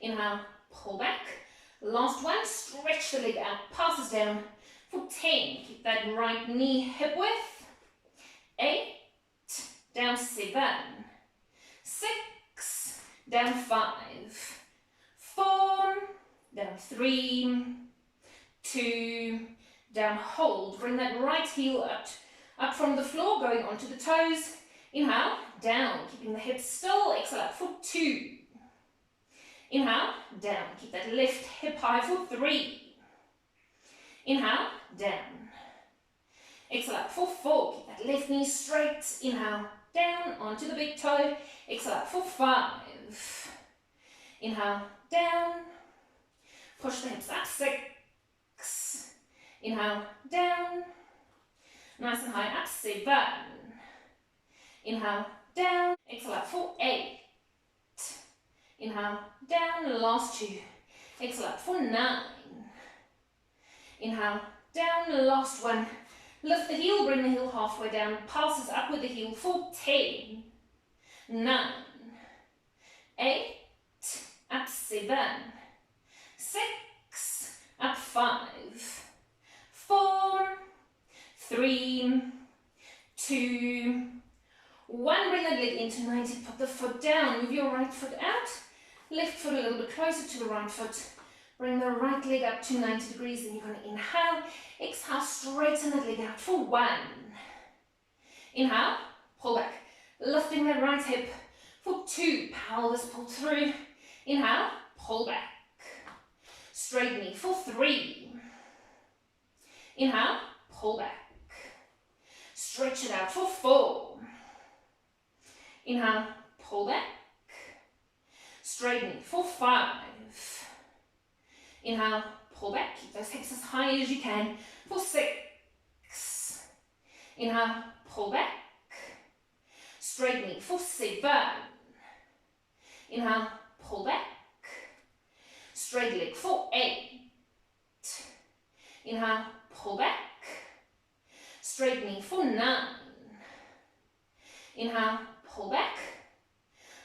Inhale, pull back. Last one, stretch the leg out, passes down for 10. Keep that right knee hip width. 8, down 7, 6, down 5, 4, down 3, 2, down, hold. Bring that right heel up from the floor, going onto the toes. Inhale, down, keeping the hips still. Exhale up for 2. Inhale, down. Keep that left hip high for 3. Inhale, down. Exhale up for 4. Keep that left knee straight. Inhale, down onto the big toe. Exhale up for 5. Inhale, down. Push the hips up. 6. Inhale, down. Nice and high up. 7. Inhale, down. Exhale up for 8. Inhale, down. Last 2. Exhale up for 9. Inhale, down. Last 1. Lift the heel, bring the heel halfway down. Pulses up with the heel for 10. 9. 8. Up 7. 6. Up 5. 4. 3. 2, 1, bring that leg into 90, put the foot down, move your right foot out, left foot a little bit closer to the right foot, bring the right leg up to 90 degrees, then you're going to inhale, exhale, straighten that leg out for 1, inhale, pull back, lifting that right hip for 2, pelvis pull through, inhale, pull back, straight knee for 3, inhale, pull back, stretch it out for 4, inhale, pull back, straight knee for 5, inhale, pull back, keep those hips as high as you can for 6, inhale, pull back, straight knee for 7, inhale, pull back, straight leg for 8, inhale, pull back, straight knee for 9, inhale, pull back,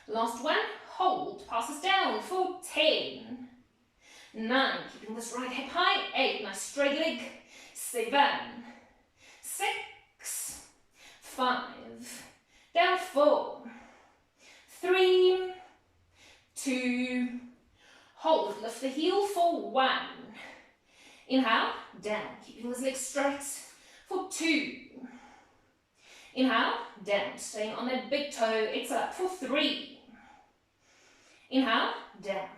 last one, hold, passes down for 10, 9, keeping this right hip high, 8, nice straight leg, 7, 6, 5, down 4, 3, 2, hold, lift the heel for 1, inhale, down, keeping this leg straight for 2, inhale, down, staying on that big toe, exhale up for 3, inhale, down,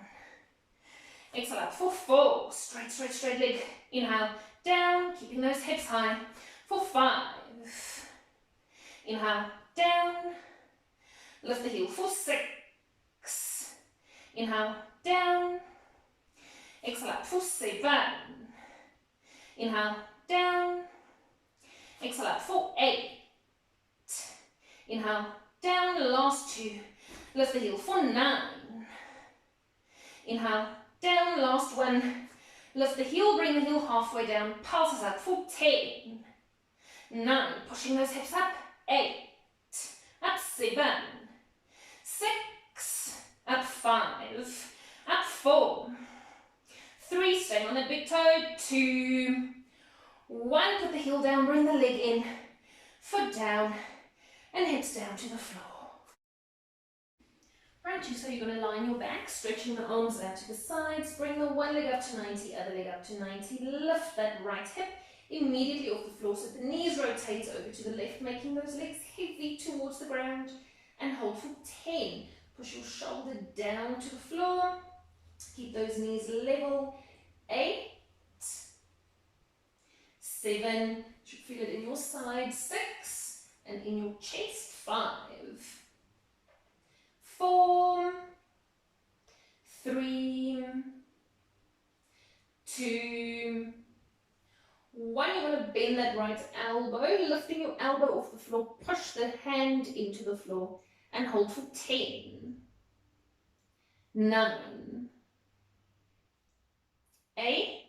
exhale up for 4, straight leg, inhale, down, keeping those hips high for 5, inhale, down, lift the heel for 6, inhale, down, exhale up for 7, inhale, down, exhale up for 8, inhale, down, last 2, lift the heel for 9, inhale, down, last 1, lift the heel, bring the heel halfway down, pulses up for 10, 9, pushing those hips up, 8, up 7, 6, up 5, up 4, 3, staying on that big toe, 2, 1, put the heel down, bring the leg in, foot down, and hips down to the floor. Right, so you're going to lie on your back, stretching the arms out to the sides, bring the one leg up to 90, other leg up to 90, lift that right hip immediately off the floor so the knees rotate over to the left, making those legs heavy towards the ground, and hold for 10. Push your shoulder down to the floor, keep those knees level, 8, 7, you should feel it in your side, 6, and in your chest, 5, 4, 3, 2, 1. You're going to bend that right elbow, lifting your elbow off the floor, push the hand into the floor, and hold for 10, 9, 8,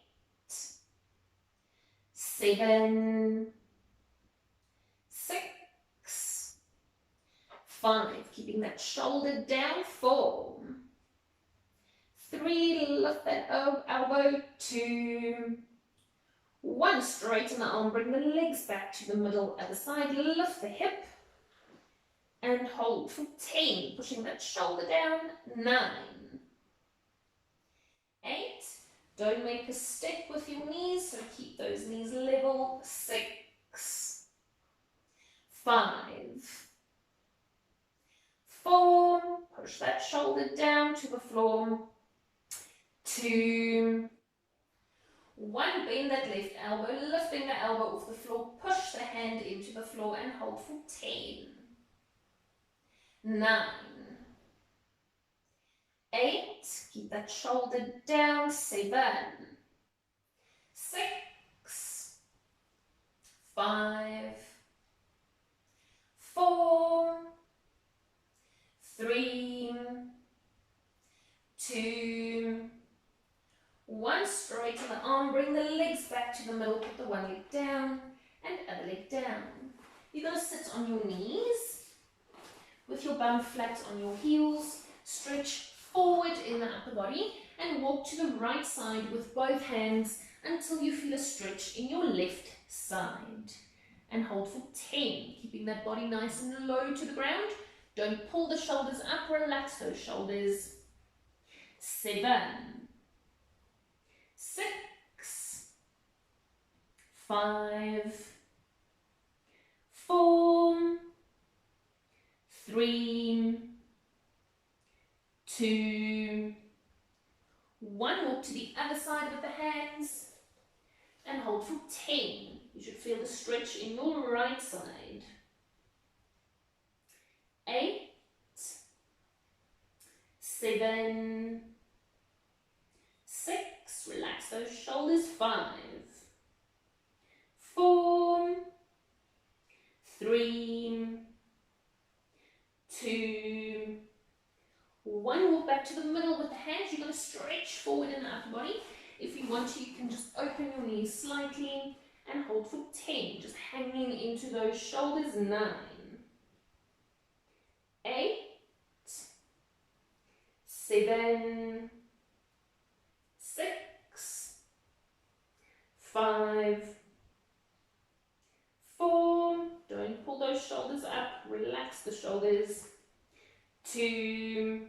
7, 6, 5, keeping that shoulder down, 4, 3, lift that elbow, 2, 1, straighten the arm, bring the legs back to the middle, other side, lift the hip, and hold for 10, pushing that shoulder down, 9, 8, don't make a step with your knees, so keep those knees level, 6, 5, 4, push that shoulder down to the floor, 2, 1, bend that left elbow, lifting the elbow off the floor, push the hand into the floor and hold for 10, 9, 8, keep that shoulder down, 7, 6, 5, 4, 3, 2, 1, straighten the arm, bring the legs back to the middle, put the one leg down and other leg down. You're going to sit on your knees with your bum flat on your heels, stretch forward in the upper body and walk to the right side with both hands until you feel a stretch in your left side. and hold for 10, keeping that body nice and low to the ground. Don't pull the shoulders up, relax those shoulders. 7, 6, 5, 4, 3, 2, 1. Walk to the other side with the hands and hold for 10. You should feel the stretch in your right side. 8, 7, 6, relax those shoulders. 5, 4, 3, 2, 1. Walk back to the middle with the hands. You're going to stretch forward in the upper body. If you want to, you can just open your knees slightly and hold for 10, just hanging into those shoulders. 9, 8, 7, 6, 5, 4, don't pull those shoulders up, relax the shoulders. 2,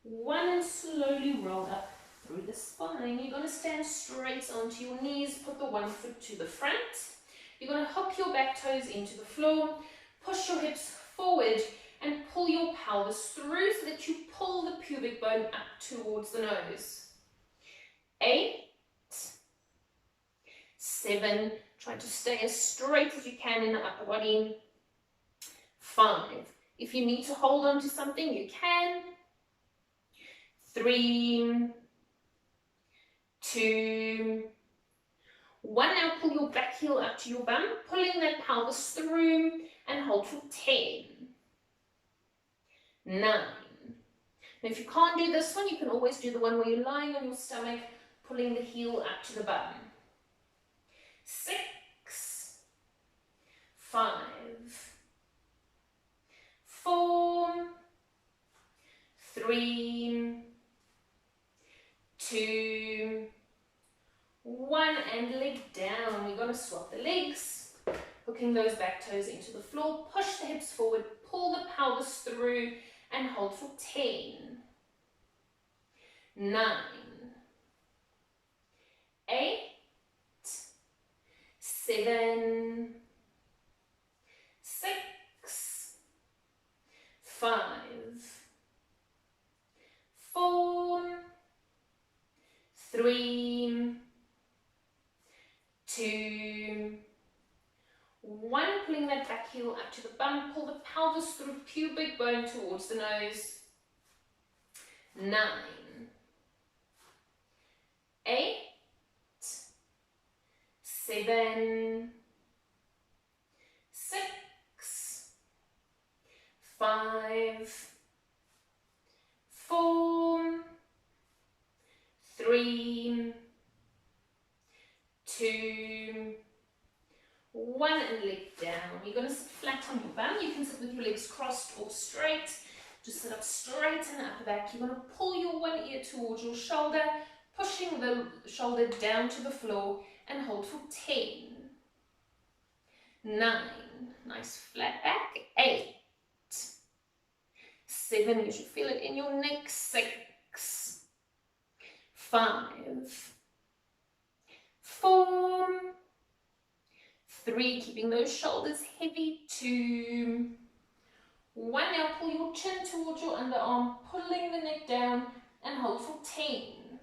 1, and slowly roll up through the spine. You're going to stand straight onto your knees, put the one foot to the front. You're going to hook your back toes into the floor, push your hips forward and pull your pelvis through so that you pull the pubic bone up towards the nose. 8, 7, try to stay as straight as you can in the upper body. 5, if you need to hold on to something, you can. 3, 2, 1. Now pull your back heel up to your bum, pulling that pelvis through and hold for 10. 9. Now if you can't do this one, you can always do the one where you're lying on your stomach, pulling the heel up to the bum. 6, 5, 4, 3, 2, 1, and leg down. We're going to swap the legs, hooking those back toes into the floor, push the hips forward, pull the pelvis through and hold for 10, 9, 8, 7, 6, 5, 4, 3, 2, 1. Pulling that back heel up to the bum, pull the pelvis through pubic bone towards the nose. 9, 8, 7, 6, 5, 4, 3, 2, 1, and leg down. You're going to sit flat on your bum. You can sit with your legs crossed or straight. Just sit up straight in the upper back. You're going to pull your one ear towards your shoulder, pushing the shoulder down to the floor and hold for 10, 9, nice flat back. 8, 7, you should feel it in your neck. 6, 5, 4, 3, keeping those shoulders heavy. 2, 1. Now pull your chin towards your underarm, pulling the neck down and hold for 10,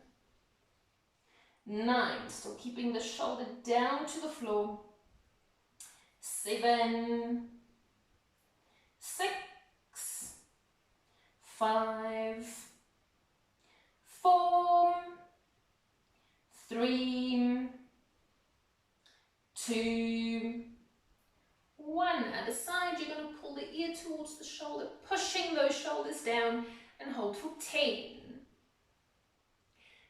9, still keeping the shoulder down to the floor. 7, 6, 5, 4, 3, 2, 1. Other side, you're going to pull the ear towards the shoulder, pushing those shoulders down and hold for 10,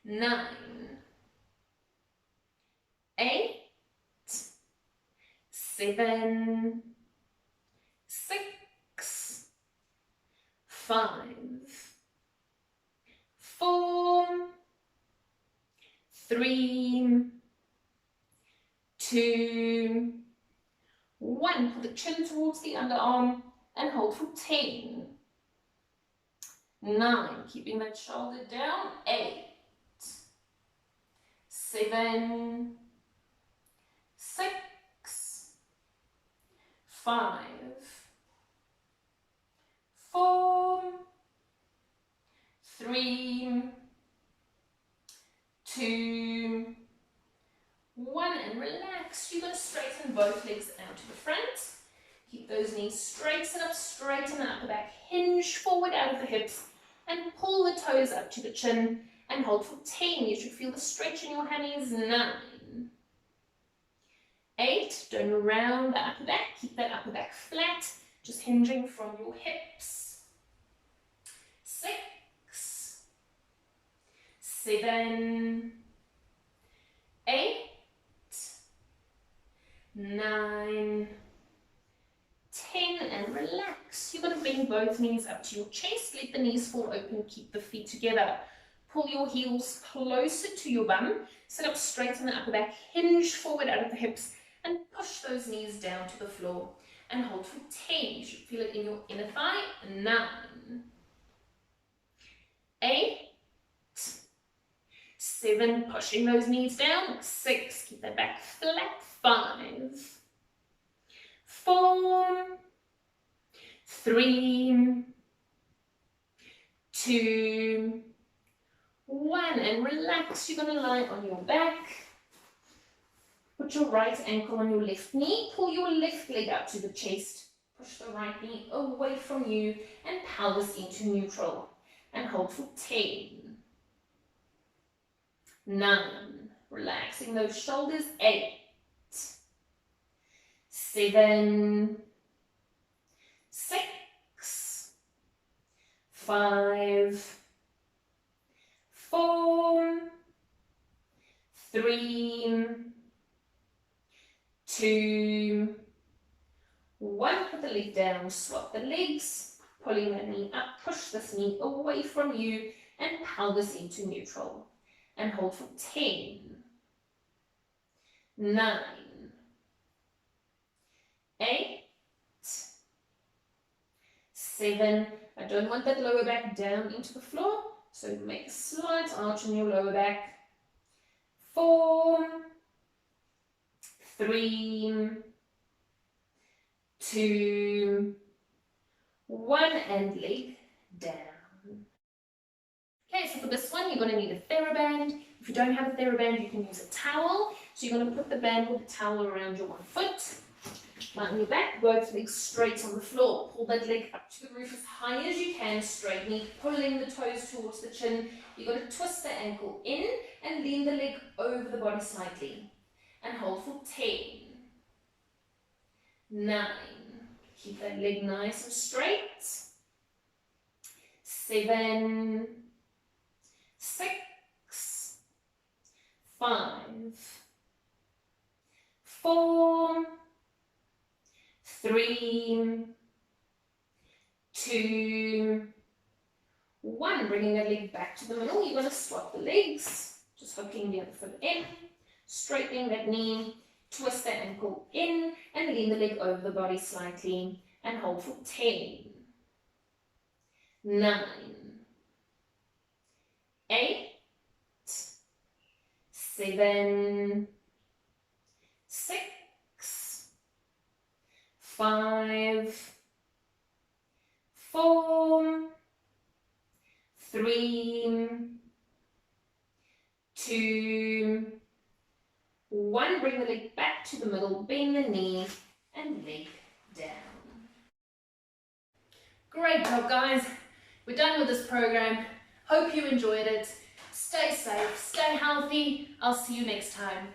9, 8, 7, 6, 5, 4, 3, 2, 1, put the chin towards the underarm and hold for 10. 9, keeping that shoulder down. 8, 7, 6, 5, 4, 3, 2, 1, and relax. You're going to straighten both legs out to the front. Keep those knees straight, sit up straight in the upper back, hinge forward out of the hips, and pull the toes up to the chin, and hold for 10. You should feel the stretch in your hammies. 9, 8, don't round the upper back, keep that upper back flat, just hinging from your hips. 6, 7, 8, 9, 10, and relax. You're going to bring both knees up to your chest, let the knees fall open, keep the feet together. Pull your heels closer to your bum, sit up straight in the upper back, hinge forward out of the hips, and push those knees down to the floor, and hold for 10. You should feel it in your inner thigh. 9, 8, 7, pushing those knees down. 6, keep that back flat. 5, 4, 3, 2, 1, and relax. You're going to lie on your back. Put your right ankle on your left knee. Pull your left leg up to the chest. Push the right knee away from you and pelvis into neutral. And hold for 10, 9, relaxing those shoulders. 8, 7, 6, 5, 4, 3, 2, 1. Put the leg down, swap the legs, pulling the knee up, push this knee away from you and pelvis into neutral. And hold for 10, 9, 8, 7. I don't want that lower back down into the floor, so make a slight arch in your lower back. 4, 3, 2, 1, and leg down. Okay, so for this one, you're going to need a TheraBand. If you don't have a TheraBand, you can use a towel. So you're going to put the band with the towel around your one foot. Lie on your back, both legs straight on the floor. Pull that leg up to the roof as high as you can, straight knee, pulling the toes towards the chin. You're going to twist the ankle in and lean the leg over the body slightly. And hold for 10, 9, keep that leg nice and straight. 7, 6, 5, 4, 3, 2, 1. Bringing that leg back to the middle. You're going to swap the legs, just hooking the other foot in, straightening that knee, twist the ankle in, and lean the leg over the body slightly, and hold for 10, 9, 8, 7, 6, 5, 4, 3, 2, 1. Bring the leg back to the middle, bend the knee, and leg down. Great job, guys. We're done with this program. Hope you enjoyed it. Stay safe, stay healthy. I'll see you next time.